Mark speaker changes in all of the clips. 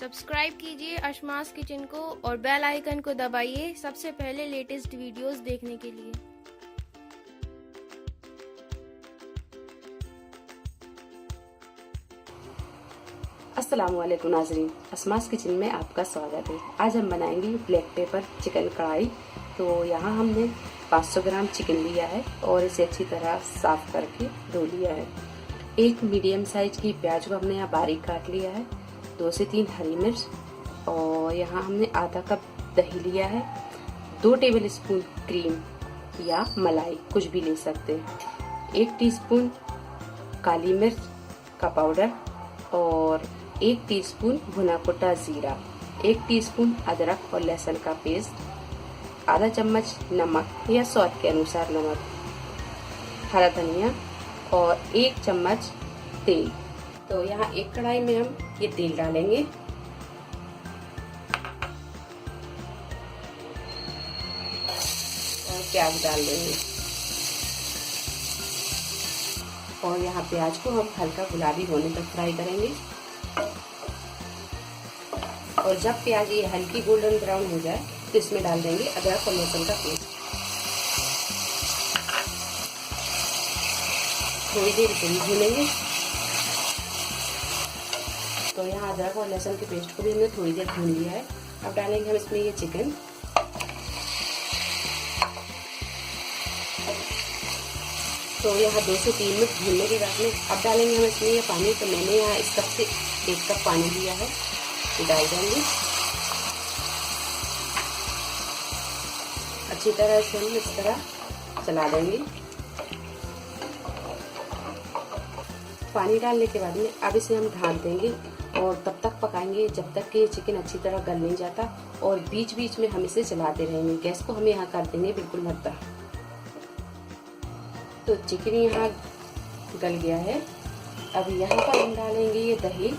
Speaker 1: Subscribe कीजिए अशमास kitchen को और बेल आइकन को दबाइए सबसे पहले लेटेस्ट वीडियोस देखने के लिए।
Speaker 2: अस्सलामुअलैकुम नाज़रीन, अशमास किचन में आपका स्वागत है। आज हम बनाएंगे ब्लैक पेपर चिकन कढ़ाई। तो यहाँ हमने 500 ग्राम चिकन लिया है और इसे अच्छी तरह साफ करके धो लिया है। एक मीडियम साइज की प्याज को हमने यहाँ बारीक काट लिया है, 2 से 3 हरी मिर्च और यहाँ हमने आधा कप दही लिया है, 2 टेबल स्पून क्रीम या मलाई कुछ भी ले सकते हैं, 1 टीस्पून काली मिर्च का पाउडर और 1 टीस्पून भुना कुटा जीरा, 1 टीस्पून अदरक और लहसुन का पेस्ट, आधा चम्मच नमक या स्वाद के अनुसार नमक, हरा धनिया और 1 चम्मच तेल। तो यहाँ एक कढ़ाई में हम ये तेल डालेंगे और प्याज डाल देंगे और यहाँ प्याज को हम हल्का गुलाबी होने तक फ्राई करेंगे। और जब प्याज ये हल्की गोल्डन ब्राउन हो जाए तो इसमें डाल देंगे अदरक और लहसुन का पेस्ट। थोड़ी देर इसे भूनेंगे। तो यहाँ अदरक और लहसुन के पेस्ट को भी हमने थोड़ी देर भून लिया है। अब डालेंगे हम इसमें ये चिकन। तो यहाँ 2 से 3 मिनट भूनने के बाद में अब डालेंगे हम इसमें ये पानी। तो मैंने यहाँ इस कप से 1 कप पानी लिया है, ये डाल देंगे। अच्छी तरह इसे हम इस तरह चला देंगे। पानी डालने के बाद में अब इसे हम ढक देंगे और तब तक पकाएंगे जब तक कि ये चिकन अच्छी तरह गल नहीं जाता और बीच बीच में हम इसे चलाते रहेंगे। गैस को हम यहाँ कर देंगे बिल्कुल मद्दा। तो चिकन यहाँ गल गया है। अब यहाँ पर हम डालेंगे ये दही,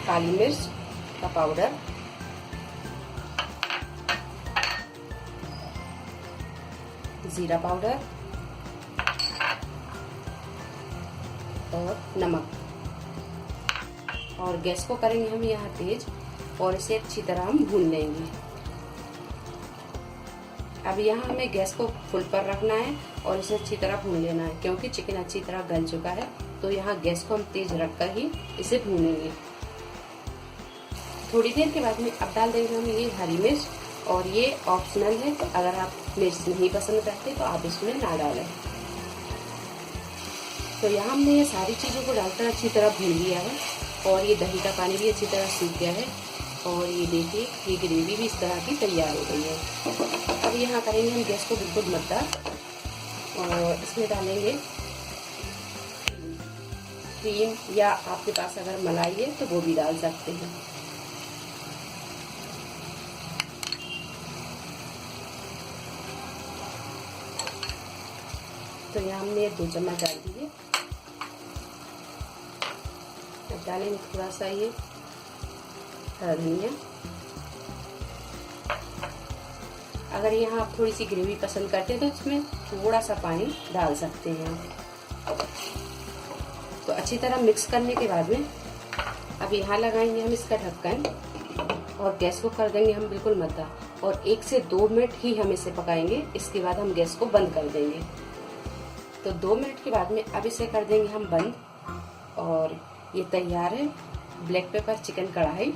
Speaker 2: काली मिर्च का पाउडर, जीरा पाउडर और नमक। और गैस को करेंगे हम यहाँ तेज और इसे अच्छी तरह हम भून लेंगे। अब यहाँ हमें गैस को फुल पर रखना है और इसे अच्छी तरह भून लेना है क्योंकि चिकन अच्छी तरह गल चुका है। तो यहाँ गैस को हम तेज रखकर ही इसे भूनेंगे। थोड़ी देर के बाद में अब डाल देंगे हम ये हरी मिर्च और ये ऑप्शनल है, अगर आप मिर्च नहीं पसंद करते तो आप इसमें ना डालें। तो यहाँ हमने ये सारी चीज़ों को डालकर अच्छी तरह भून लिया है और ये दही का पानी भी अच्छी तरह सूख गया है और ये देखिए ये ग्रेवी भी इस तरह की तैयार हो गई है। अब यहाँ करेंगे हम गैस को बिल्कुल मद्दा और इसमें डालेंगे क्रीम या आपके पास अगर मलाई है तो वो भी डाल सकते हैं। तो यहाँ हमने 2 चम्मच डाल दिए। अब डालेंगे थोड़ा सा ये हरा धनिया। अगर यहाँ आप थोड़ी सी ग्रेवी पसंद करते हैं तो इसमें थोड़ा सा पानी डाल सकते हैं। तो अच्छी तरह मिक्स करने के बाद में अब यहाँ लगाएंगे हम इसका ढक्कन और गैस को कर देंगे हम बिल्कुल मद्दा और 1 से 2 मिनट ही हम इसे पकाएंगे। इसके बाद हम गैस को बंद कर देंगे। तो 2 मिनट के बाद में अब इसे कर देंगे हम बंद और ये तैयार है ब्लैक पेपर चिकन कढ़ाई।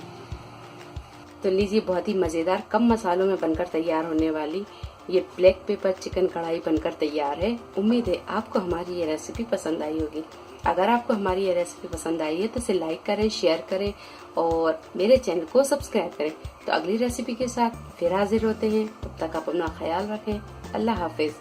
Speaker 2: तो लीजिए बहुत ही मज़ेदार कम मसालों में बनकर तैयार होने वाली ये ब्लैक पेपर चिकन कढ़ाई बनकर तैयार है। उम्मीद है आपको हमारी ये रेसिपी पसंद आई होगी। अगर आपको हमारी ये रेसिपी पसंद आई है तो इसे लाइक करें, शेयर करें और मेरे चैनल को सब्सक्राइब करें। तो अगली रेसिपी के साथ फिर हाजिर होते हैं। तब तक आप अपना ख्याल रखें। अल्लाह हाफिज।